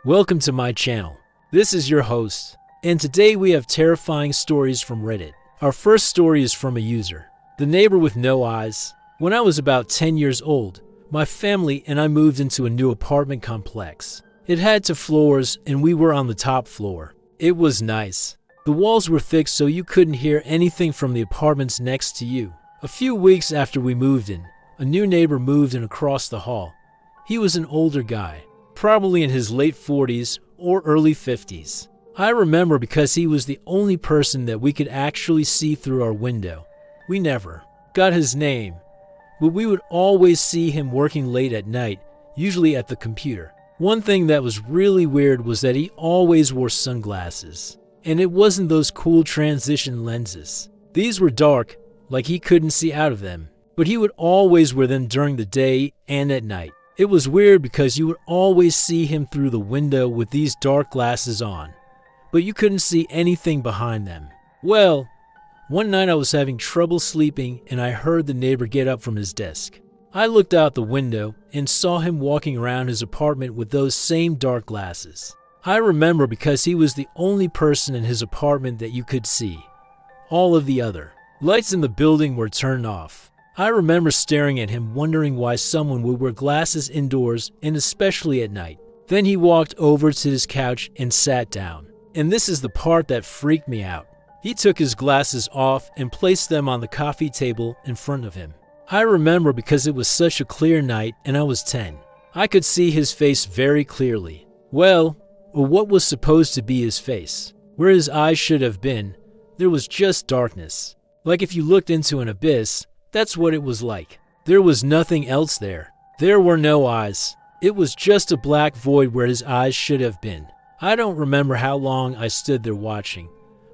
Welcome to my channel. This is your host, and today we have terrifying stories from Reddit. Our first story is from a user, The Neighbor with No Eyes. When I was about 10 years old, my family and I moved into a new apartment complex. It had 2 floors and we were on the top floor. It was nice. The walls were thick so you couldn't hear anything from the apartments next to you. A few weeks after we moved in, a new neighbor moved in across the hall. He was an older guy, probably in his late 40s or early 50s. I remember because he was the only person that we could actually see through our window. We never got his name, but we would always see him working late at night, usually at the computer. One thing that was really weird was that he always wore sunglasses, and it wasn't those cool transition lenses. These were dark, like he couldn't see out of them, but he would always wear them during the day and at night. It was weird because you would always see him through the window with these dark glasses on, but you couldn't see anything behind them. Well, one night I was having trouble sleeping and I heard the neighbor get up from his desk. I looked out the window and saw him walking around his apartment with those same dark glasses. I remember because he was the only person in his apartment that you could see. All of the other lights in the building were turned off. I remember staring at him wondering why someone would wear glasses indoors and especially at night. Then he walked over to his couch and sat down. And this is the part that freaked me out. He took his glasses off and placed them on the coffee table in front of him. I remember because it was such a clear night and I was 10. I could see his face very clearly. Well, or what was supposed to be his face. Where his eyes should have been, there was just darkness. Like if you looked into an abyss, that's what it was like. There was nothing else there. There were no eyes. It was just a black void where his eyes should have been. I don't remember how long I stood there watching,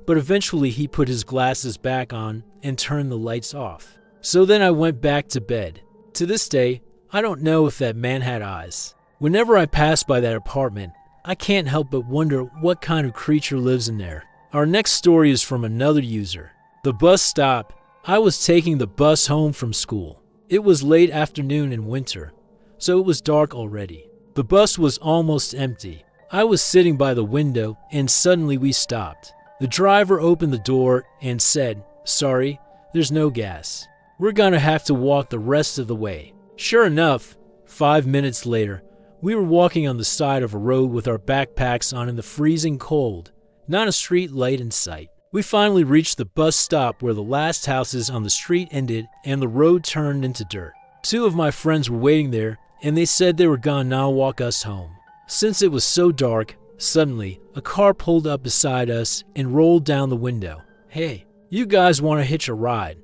but eventually he put his glasses back on and turned the lights off. So then I went back to bed. To this day, I don't know if that man had eyes. Whenever I pass by that apartment, I can't help but wonder what kind of creature lives in there. Our next story is from another user. The bus stop. I was taking the bus home from school. It was late afternoon in winter, so it was dark already. The bus was almost empty. I was sitting by the window and suddenly we stopped. The driver opened the door and said, "Sorry, there's no gas. We're gonna have to walk the rest of the way." Sure enough, 5 minutes later, we were walking on the side of a road with our backpacks on in the freezing cold, not a street light in sight. We finally reached the bus stop where the last houses on the street ended and the road turned into dirt. 2 of my friends were waiting there and they said they were gonna now walk us home. Since it was so dark, suddenly a car pulled up beside us and rolled down the window. "Hey, you guys want to hitch a ride?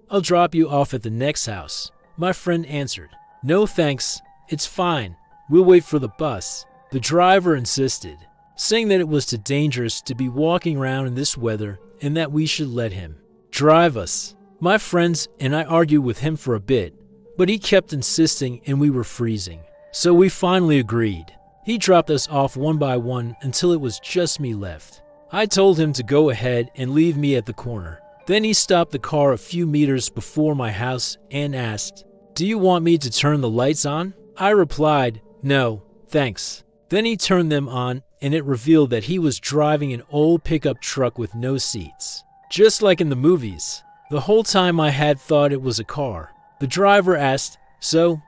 I'll drop you off at the next house," my friend answered. "No thanks, it's fine. We'll wait for the bus." The driver insisted, saying that it was too dangerous to be walking around in this weather and that we should let him drive us. My friends and I argued with him for a bit, but he kept insisting and we were freezing. So we finally agreed. He dropped us off one by one until it was just me left. I told him to go ahead and leave me at the corner. Then he stopped the car a few meters before my house and asked, "Do you want me to turn the lights on?" I replied, "No, thanks." Then he turned them on and it revealed that he was driving an old pickup truck with no seats, just like in the movies. The whole time I had thought it was a car. The driver asked, "So,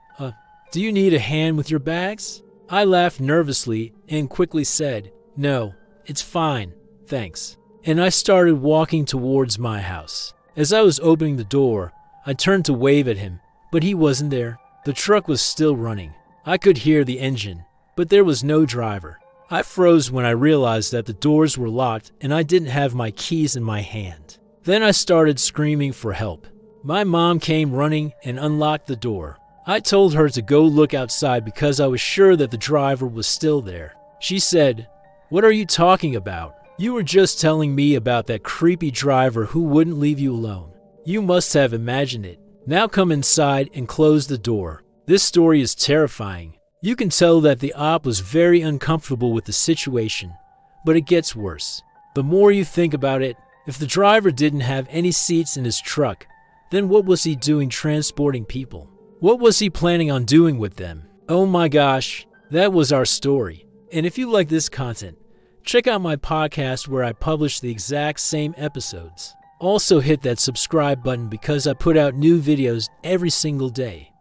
do you need a hand with your bags?" I laughed nervously and quickly said, "No, it's fine, thanks." And I started walking towards my house. As I was opening the door, I turned to wave at him, but he wasn't there. The truck was still running. I could hear the engine, but there was no driver. I froze when I realized that the doors were locked and I didn't have my keys in my hand. Then I started screaming for help. My mom came running and unlocked the door. I told her to go look outside because I was sure that the driver was still there. She said, "What are you talking about? You were just telling me about that creepy driver who wouldn't leave you alone. You must have imagined it. Now come inside and close the door." This story is terrifying. You can tell that the op was very uncomfortable with the situation, but it gets worse. The more you think about it, if the driver didn't have any seats in his truck, then what was he doing transporting people? What was he planning on doing with them? Oh my gosh, that was our story. And if you like this content, check out my podcast where I publish the exact same episodes. Also hit that subscribe button because I put out new videos every single day.